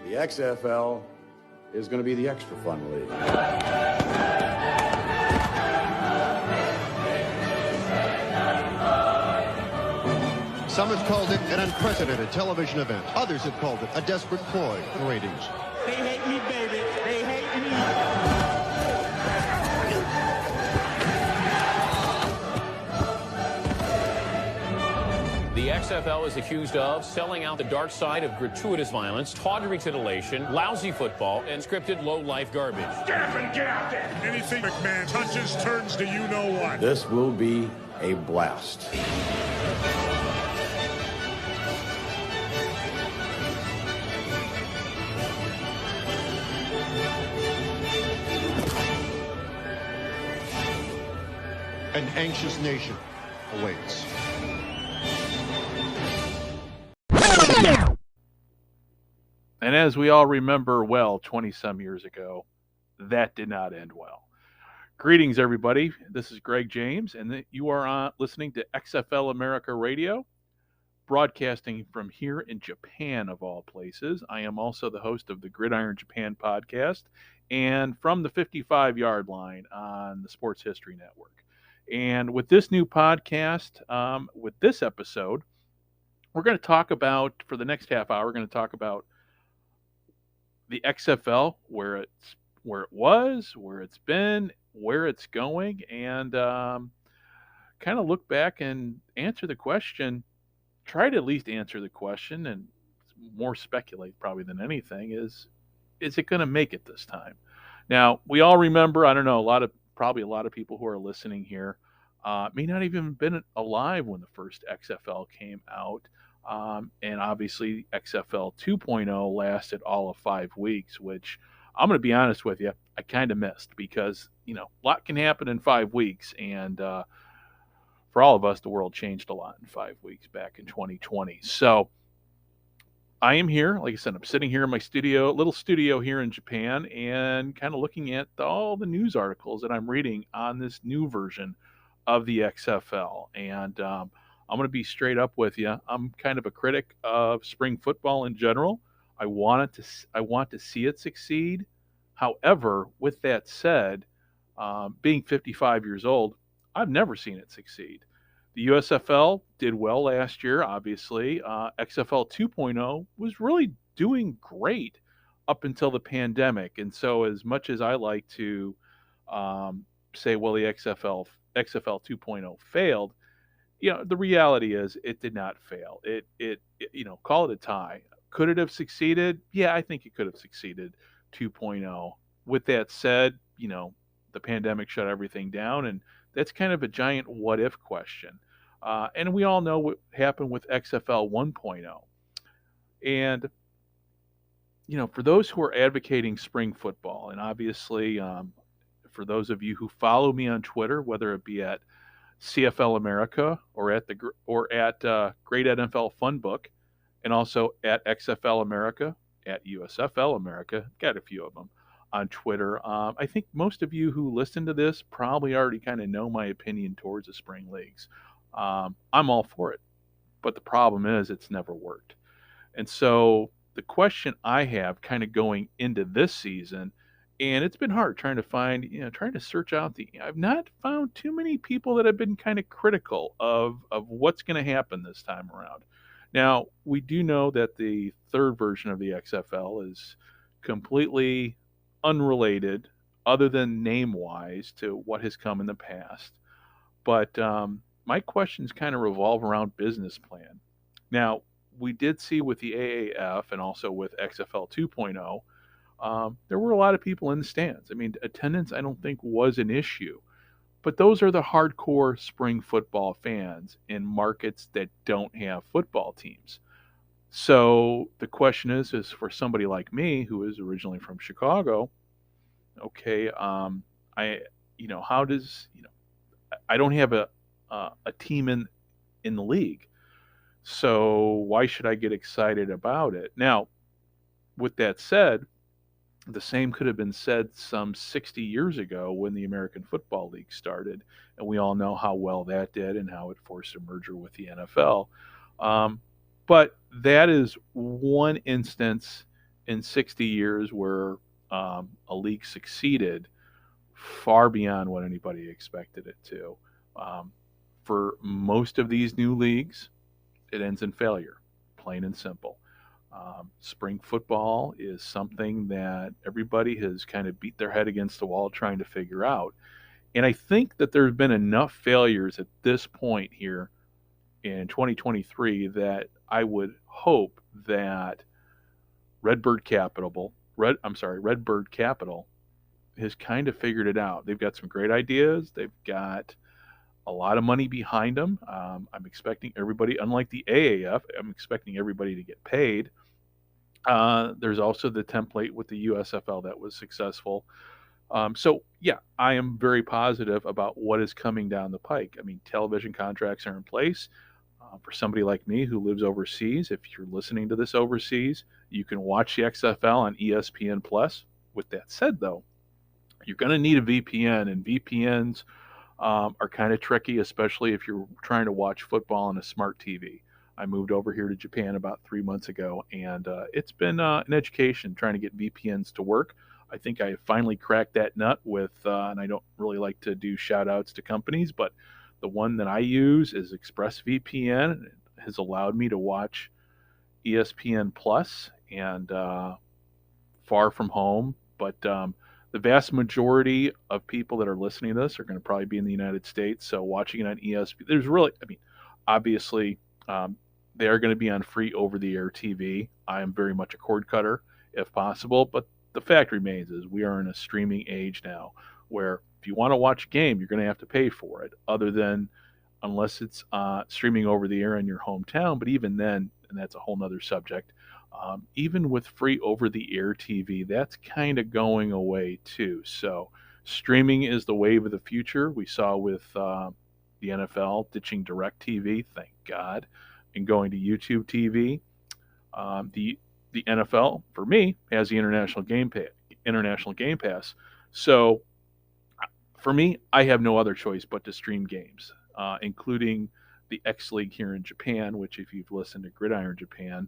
The XFL is going to be the extra fun league. Some have called it an unprecedented television event. Others have called it a desperate ploy for ratings. They hate me, baby. They hate me. The XFL is accused of selling out the dark side of gratuitous violence, tawdry titillation, lousy football, and scripted low-life garbage. Get up and get out there! Anything McMahon touches turns to you-know-what. This will be a blast. An anxious nation awaits. And as we all remember well, 20-some years ago, that did not end well. Greetings, everybody. This is Greg James, and you are listening to XFL America Radio, broadcasting from here in Japan, of all places. I am also the host of the Gridiron Japan podcast and from the 55-yard line on the Sports History Network. And with this new podcast, with this episode, we're going to talk about, for the next half hour, we're going to talk about the XFL, where it was, where it's been, where it's going, and kind of look back and answer the question, try to at least answer the question, and more speculate probably than anything, is it going to make it this time? Now, we all remember, I don't know, probably a lot of people who are listening here may not even have been alive when the first XFL came out. And obviously XFL 2.0 lasted all of 5 weeks, which I'm going to be honest with you, I kind of missed because, a lot can happen in 5 weeks. And for all of us, the world changed a lot in 5 weeks back in 2020. So I am here. Like I said, I'm sitting here in my little studio here in Japan, and kind of looking at all the news articles that I'm reading on this new version of the XFL. And I'm going to be straight up with you. I'm kind of a critic of spring football in general. I want to see it succeed. However, with that said, being 55 years old, I've never seen it succeed. The USFL did well last year, obviously. XFL 2.0 was really doing great up until the pandemic. And so as much as I like to say, well, the XFL 2.0 failed, the reality is it did not fail. It call it a tie. Could it have succeeded? Yeah, I think it could have succeeded 2.0. With that said, the pandemic shut everything down, and that's kind of a giant what if question. And we all know what happened with XFL 1.0. And, for those who are advocating spring football, and obviously for those of you who follow me on Twitter, whether it be at CFL America or at Great NFL Funbook, and also at XFL America, at USFL America, got a few of them on Twitter. I think most of you who listen to this probably already kind of know my opinion towards the spring leagues. I'm all for it, but the problem is it's never worked. And so the question I have kind of going into this season, and it's been hard trying to search out I've not found too many people that have been kind of critical of what's going to happen this time around. Now, we do know that the third version of the XFL is completely unrelated, other than name-wise, to what has come in the past. But my questions kind of revolve around business plan. Now, we did see with the AAF and also with XFL 2.0, there were a lot of people in the stands. I mean, attendance I don't think was an issue. But those are the hardcore spring football fans in markets that don't have football teams. So the question is for somebody like me, who is originally from Chicago, okay, how does, I don't have a team in the league. So why should I get excited about it? Now, with that said, the same could have been said some 60 years ago when the American Football League started, and we all know how well that did and how it forced a merger with the NFL. But that is one instance in 60 years where a league succeeded far beyond what anybody expected it to. For most of these new leagues, it ends in failure, plain and simple. Spring football is something that everybody has kind of beat their head against the wall trying to figure out. And I think that there's been enough failures at this point here in 2023 that I would hope that Redbird Capital has kind of figured it out. They've got some great ideas. They've got a lot of money behind them. I'm expecting everybody, unlike the AAF, I'm expecting everybody to get paid. There's also the template with the USFL that was successful. So, yeah, I am very positive about what is coming down the pike. I mean, television contracts are in place. For somebody like me who lives overseas, if you're listening to this overseas, you can watch the XFL on ESPN Plus. With that said, though, you're going to need a VPN, and VPNs are kind of tricky, especially if you're trying to watch football on a smart TV. I moved over here to Japan about 3 months ago, and it's been an education trying to get VPNs to work. I think I finally cracked that nut with, and I don't really like to do shout outs to companies, but the one that I use is ExpressVPN. It has allowed me to watch ESPN Plus and far from home. But the vast majority of people that are listening to this are going to probably be in the United States. So watching it on ESPN, obviously, they are going to be on free over-the-air TV. I am very much a cord cutter if possible, but the fact remains is we are in a streaming age now where if you want to watch a game, you're going to have to pay for it, unless it's streaming over the air in your hometown. But even then, and that's a whole nother subject, even with free over the air TV, that's kind of going away too. So streaming is the wave of the future. We saw with the NFL ditching DirecTV, thank God, and going to YouTube TV. The NFL, for me, has the International Game Pass. So for me, I have no other choice but to stream games, including the X League here in Japan, which if you've listened to Gridiron Japan,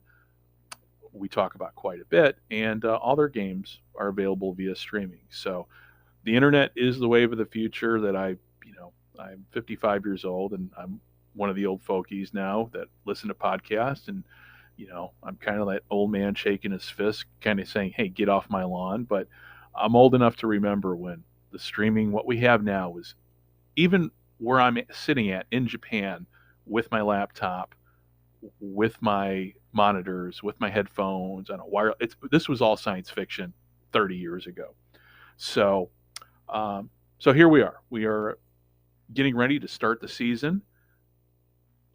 we talk about quite a bit, and all their games are available via streaming. So the internet is the wave of the future that I'm 55 years old, and I'm one of the old fogies now that listen to podcasts, and I'm kind of that old man shaking his fist, kind of saying, hey, get off my lawn. But I'm old enough to remember when the streaming, what we have now, was even where I'm sitting at in Japan with my laptop, with my monitors, with my headphones on a wire. This was all science fiction 30 years ago. So here we are. We are getting ready to start the season.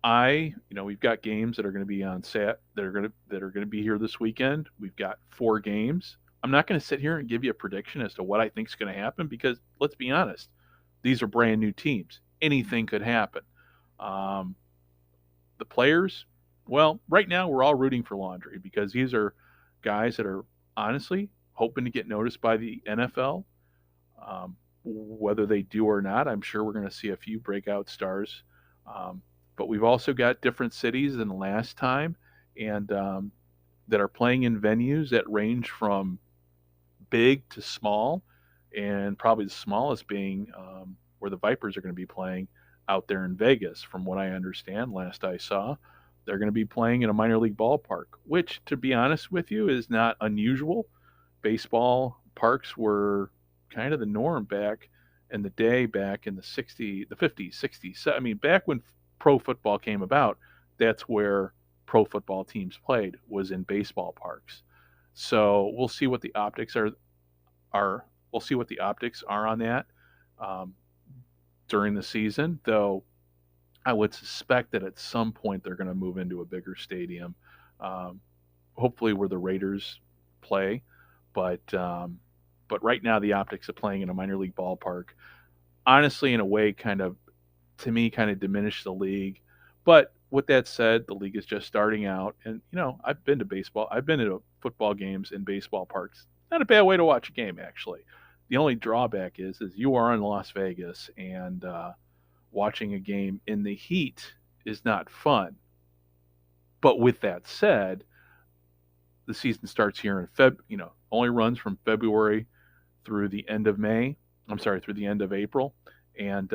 We've got games that are going to be on set that are going to be here this weekend. We've got 4 games. I'm not going to sit here and give you a prediction as to what I think is going to happen because let's be honest, these are brand new teams. Anything could happen. The players, well, right now we're all rooting for Laundry because these are guys that are honestly hoping to get noticed by the NFL. Whether they do or not, I'm sure we're going to see a few breakout stars. But we've also got different cities than last time, and that are playing in venues that range from big to small, and probably the smallest being where the Vipers are going to be playing out there in Vegas. From what I understand, last I saw, they're going to be playing in a minor league ballpark, which, to be honest with you, is not unusual. Baseball parks were kind of the norm back in the day, back in the 50s, 60s. I mean, back when pro football came about, that's where pro football teams played, was in baseball parks. So we'll see what the optics are. We'll see what the optics are on that during the season, though I would suspect that at some point they're going to move into a bigger stadium, hopefully where the Raiders play. But right now the optics of playing in a minor league ballpark, honestly, in a way, kind of diminish the league. But with that said, the league is just starting out, and I've been to baseball. I've been to football games in baseball parks. Not a bad way to watch a game, actually. The only drawback is you are in Las Vegas, and watching a game in the heat is not fun. But with that said, the season starts here in only runs from February through the end of May. I'm sorry, through the end of April. And,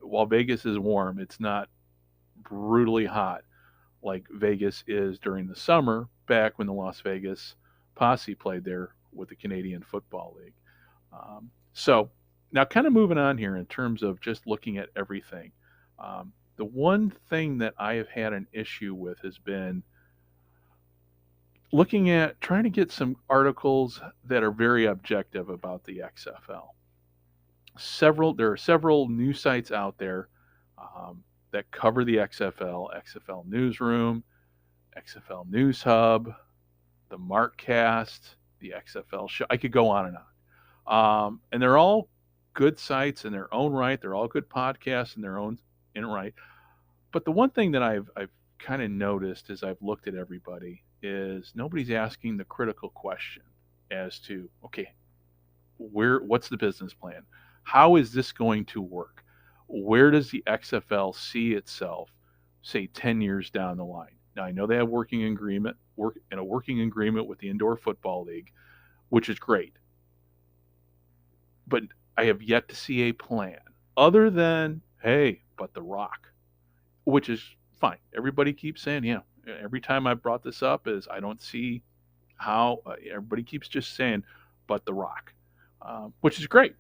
while Vegas is warm, it's not brutally hot like Vegas is during the summer, back when the Las Vegas Posse played there with the Canadian Football League. So now kind of moving on here in terms of just looking at everything. The one thing that I have had an issue with has been looking at trying to get some articles that are very objective about the XFL. There are several news sites out there that cover the XFL, XFL Newsroom, XFL News Hub, the Markcast, the XFL Show. I could go on and on. And they're all good sites in their own right. They're all good podcasts in their own right. But the one thing that I've kind of noticed as I've looked at everybody is nobody's asking the critical question as to, okay, what's the business plan? How is this going to work? Where does the XFL see itself, say, 10 years down the line? Now, I know they have working agreement with the Indoor Football League, which is great. But I have yet to see a plan other than, hey, but The Rock, which is fine. Everybody keeps saying, yeah. Every time I brought this up is I don't see how everybody keeps just saying, but The Rock, which is great.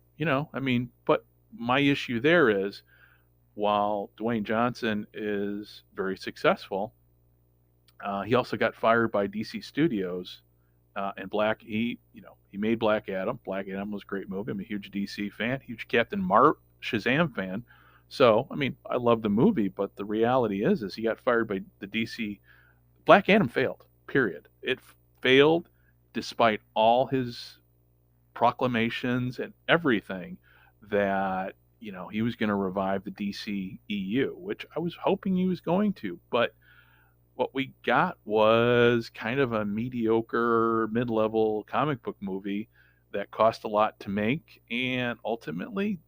But my issue there is, while Dwayne Johnson is very successful, he also got fired by DC Studios, and he made Black Adam. Black Adam was a great movie. I'm a huge DC fan, huge Captain Shazam fan. So, I love the movie, but the reality is he got fired by the DC. Black Adam failed, period. It failed despite all his proclamations and everything that, he was going to revive the DC EU, which I was hoping he was going to. But what we got was kind of a mediocre mid-level comic book movie that cost a lot to make and ultimately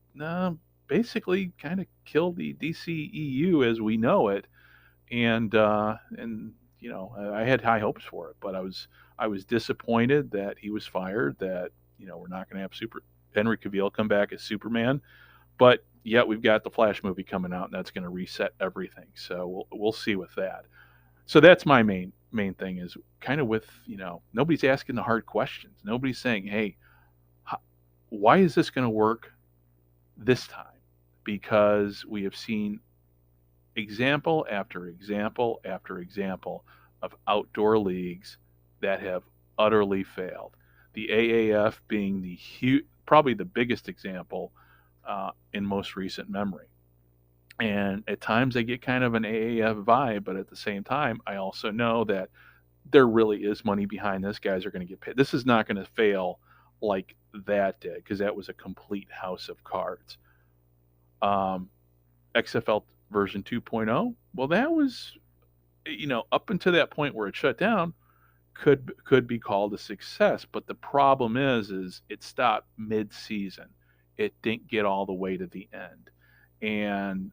basically kind of killed the DC EU as we know it. And I had high hopes for it, but I was disappointed that he was fired, that, we're not going to have Henry Cavill come back as Superman, but yet we've got the Flash movie coming out, and that's going to reset everything. So we'll see with that. So that's my main thing is kind of with, nobody's asking the hard questions. Nobody's saying, hey, why is this going to work this time? Because we have seen example after example after example of outdoor leagues that have utterly failed. The AAF being probably the biggest example in most recent memory. And at times I get kind of an AAF vibe, but at the same time, I also know that there really is money behind this. Guys are going to get paid. This is not going to fail like that did, because that was a complete house of cards. XFL version 2.0, well, that was, up until that point where it shut down, could be called a success. But the problem is it stopped mid-season. It didn't get all the way to the end. And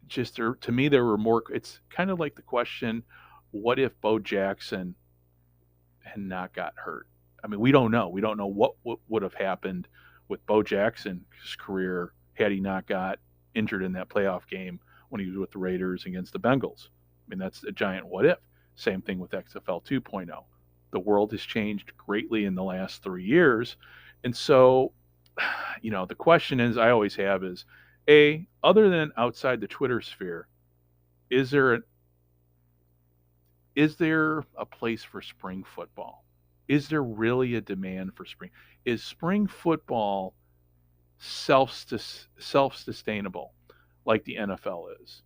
just to me, there were more. It's kind of like the question, what if Bo Jackson had not got hurt? We don't know. We don't know what would have happened with Bo Jackson's career had he not got injured in that playoff game when he was with the Raiders against the Bengals. That's a giant what if. Same thing with XFL 2.0. The world has changed greatly in the last 3 years. And so, the question I always have is, other than outside the Twitter sphere, is there a place for spring football? Is there really a demand for spring? Is spring football self-sustainable like the NFL is?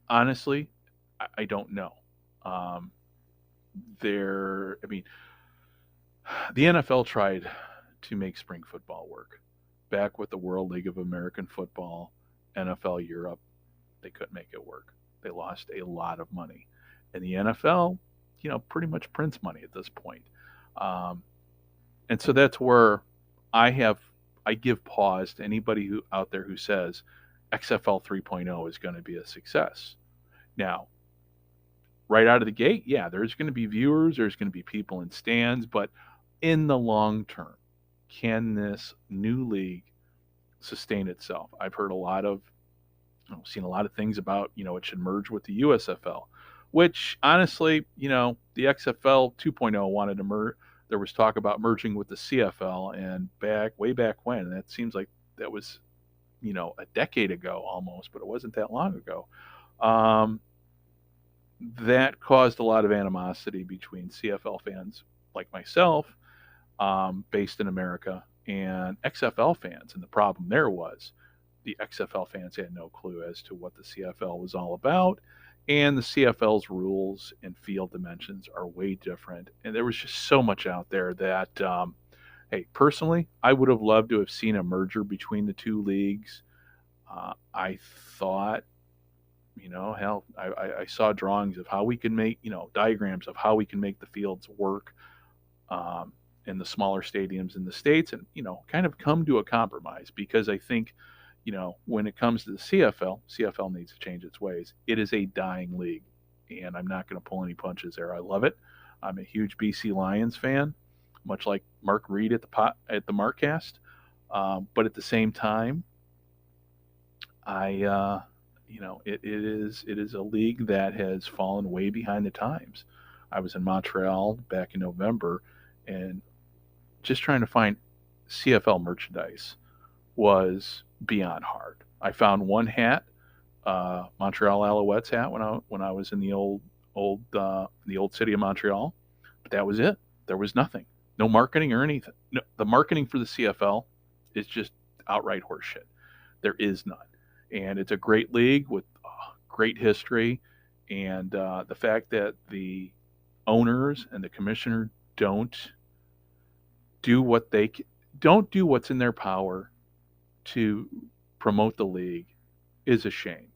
Honestly, I don't know. The NFL tried to make spring football work. Back with the World League of American Football, NFL Europe, they couldn't make it work. They lost a lot of money. And the NFL, pretty much prints money at this point. And so that's where I give pause to anybody out there who says XFL 3.0 is going to be a success. Now, right out of the gate, yeah, there's going to be viewers, there's going to be people in stands, but in the long term, can this new league sustain itself? I've heard a lot of, seen a lot of things about, it should merge with the USFL, which honestly, the XFL 2.0 wanted to merge. There was talk about merging with the CFL, and way back when, that seems like that was, a decade ago almost, but it wasn't that long ago. That caused a lot of animosity between CFL fans like myself, based in America, and XFL fans. And the problem there was the XFL fans had no clue as to what the CFL was all about. And the CFL's rules and field dimensions are way different. And there was just so much out there that, hey, personally, I would have loved to have seen a merger between the two leagues. I thought, hell, I saw drawings of how we can make, diagrams of how we can make the fields work in the smaller stadiums in the States, and, kind of come to a compromise, because I think, when it comes to the CFL needs to change its ways. It is a dying league, and I'm not going to pull any punches there. I love it. I'm a huge BC Lions fan, much like Mark Reed at the Markcast. But at the same time, it is a league that has fallen way behind the times. I was in Montreal back in November, and just trying to find CFL merchandise was beyond hard. I found one hat, Montreal Alouettes hat, when I was in the old city of Montreal, but that was it. There was nothing, no marketing or anything. No, the marketing for the CFL is just outright horseshit. There is none, and it's a great league with great history, and the fact that the owners and the commissioner don't do what's in their power to promote the league is a shame.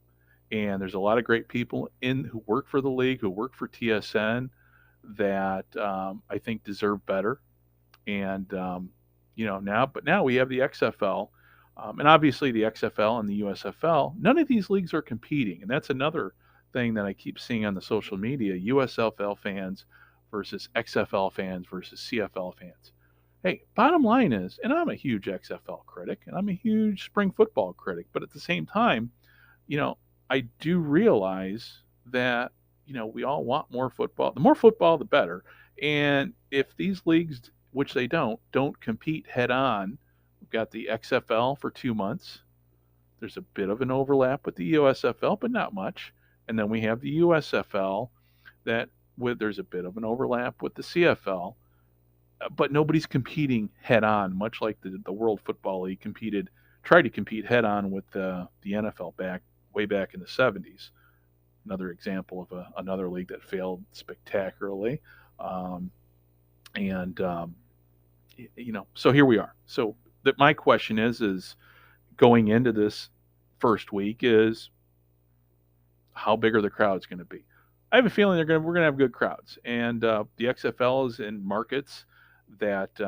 And there's a lot of great people who work for the league, who work for TSN, that I think deserve better. And now we have the XFL, and obviously the XFL and the USFL. None of these leagues are competing, and that's another thing that I keep seeing on the social media: USFL fans versus XFL fans versus CFL fans. Hey, bottom line is, and I'm a huge XFL critic, and I'm a huge spring football critic, but at the same time, I do realize that, we all want more football. The more football, the better. And if these leagues, which they don't compete head on, we've got the XFL for 2 months. There's a bit of an overlap with the USFL, but not much. And then we have the USFL there's a bit of an overlap with the CFL. But nobody's competing head on, much like the World Football League tried to compete head on with the NFL way back in the 70s. Another example of another league that failed spectacularly. So here we are. So my question is going into this first week is, how big are the crowds going to be? I have a feeling we're going to have good crowds, and the XFL is in markets that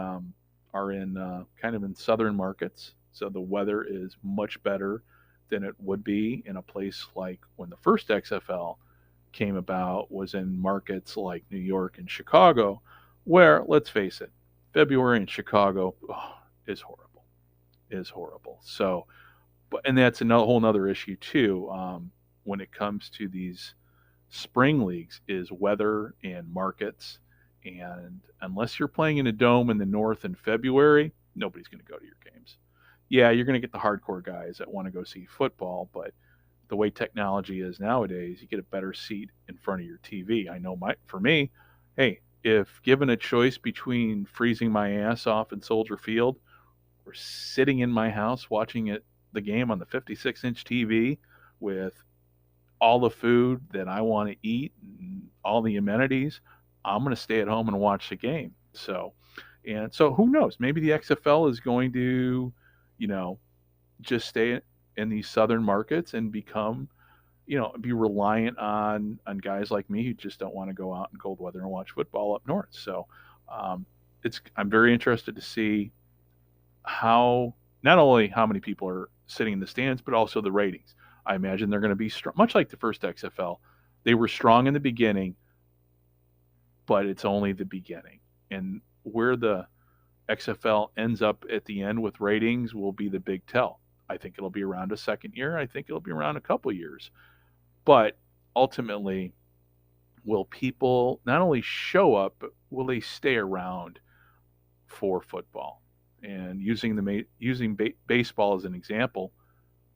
are in kind of in southern markets, so the weather is much better than it would be in a place like when the first XFL came about, was in markets like New York and Chicago, where, let's face it, February in Chicago is horrible. So, and that's whole nother issue too, when it comes to these spring leagues, is weather and markets. And unless you're playing in a dome in the north in February, nobody's going to go to your games. Yeah, you're going to get the hardcore guys that want to go see football, but the way technology is nowadays, you get a better seat in front of your TV. I know for me, hey, if given a choice between freezing my ass off in Soldier Field or sitting in my house watching the game on the 56-inch TV with all the food that I want to eat and all the amenities, I'm going to stay at home and watch the game. So who knows? Maybe the XFL is going to, just stay in these southern markets and become, be reliant on guys like me who just don't want to go out in cold weather and watch football up north. So I'm very interested to see not only how many people are sitting in the stands, but also the ratings. I imagine they're going to be strong, much like the first XFL. They were strong in the beginning, but it's only the beginning. And where the XFL ends up at the end with ratings will be the big tell. I think it'll be around a second year. I think it'll be around a couple years. But ultimately, will people not only show up, but will they stay around for football? And using baseball as an example,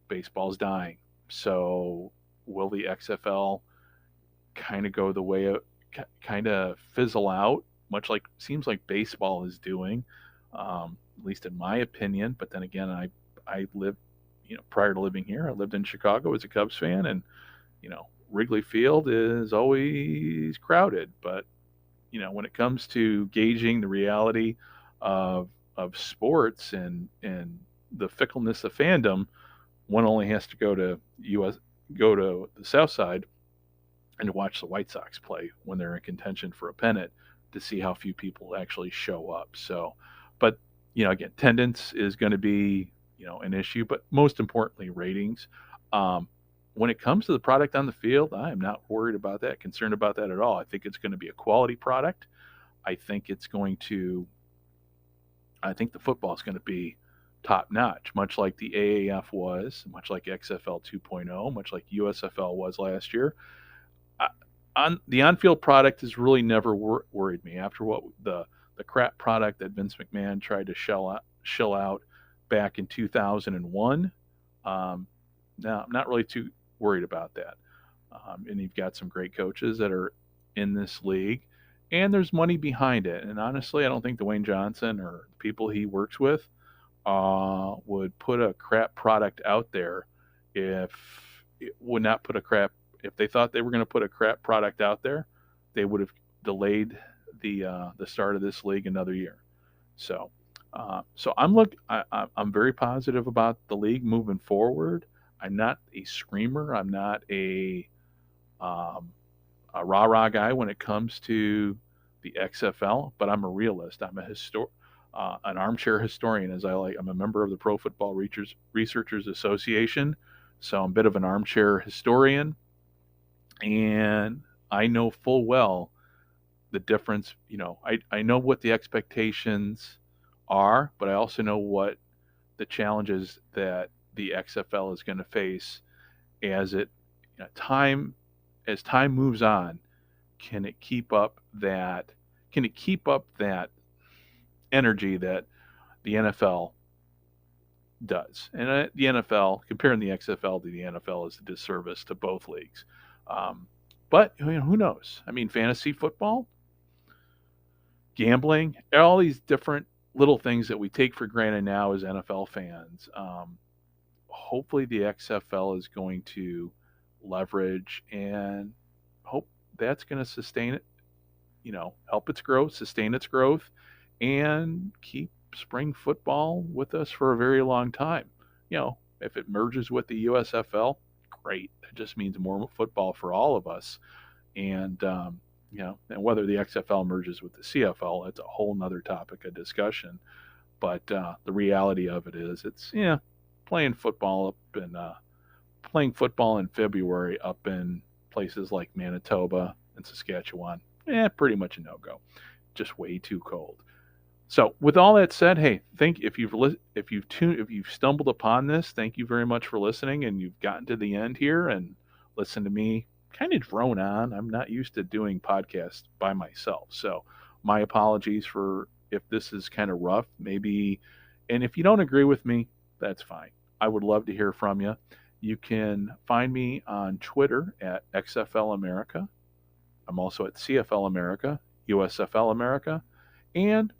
baseball's dying. So will the XFL kind of go the way of kind of fizzle out, much like seems like baseball is doing, at least in my opinion. But then again, I lived, prior to living here, I lived in Chicago as a Cubs fan, and Wrigley Field is always crowded. But when it comes to gauging the reality of sports and the fickleness of fandom, one only has to go to the South Side and to watch the White Sox play when they're in contention for a pennant to see how few people actually show up. So, but again, attendance is going to be an issue, but most importantly, ratings. When it comes to the product on the field, I am not worried about that, concerned about that at all. I think it's going to be a quality product. I think the football is going to be top notch, much like the AAF was, much like XFL 2.0, much like USFL was last year. The on-field product has really never worried me. After what the crap product that Vince McMahon tried to shill out back in 2001, now I'm not really too worried about that. And you've got some great coaches that are in this league, and there's money behind it. And honestly, I don't think Dwayne Johnson or the people he works with would put a crap product out there if they thought they were going to put a crap product out there, they would have delayed the start of this league another year. So I'm very positive about the league moving forward. I'm not a screamer. I'm not a rah-rah guy when it comes to the XFL, but I'm a realist. I'm an armchair historian, I'm a member of the Pro Football Researchers Association, so I'm a bit of an armchair historian, and I know full well the difference. I know what the expectations are, but I also know what the challenges that the XFL is going to face as time moves on. Can it keep up that energy that the NFL does? And the NFL, comparing the XFL to the NFL, is a disservice to both leagues. But who knows? I mean, fantasy football, gambling, all these different little things that we take for granted now as NFL fans. Hopefully the XFL is going to leverage and hope that's going to sustain it, help its growth, sustain its growth, and keep spring football with us for a very long time. If it merges with the USFL, great. That just means more football for all of us. And, and whether the XFL merges with the CFL, that's a whole nother topic of discussion. But the reality of it is playing football in February up in places like Manitoba and Saskatchewan, pretty much a no-go. Just way too cold. So with all that said, hey, if you've stumbled upon this, thank you very much for listening, and you've gotten to the end here and listened to me kind of drone on. I'm not used to doing podcasts by myself, so my apologies for if this is kind of rough, maybe. And if you don't agree with me, that's fine. I would love to hear from you. You can find me on Twitter at XFL America. I'm also at CFL America, USFL America, and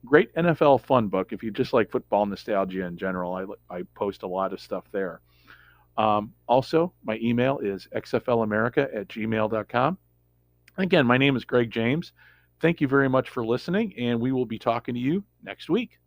great NFL fun book. If you just like football nostalgia in general, I post a lot of stuff there. Also, my email is xflamerica@gmail.com. Again, my name is Greg James. Thank you very much for listening, and we will be talking to you next week.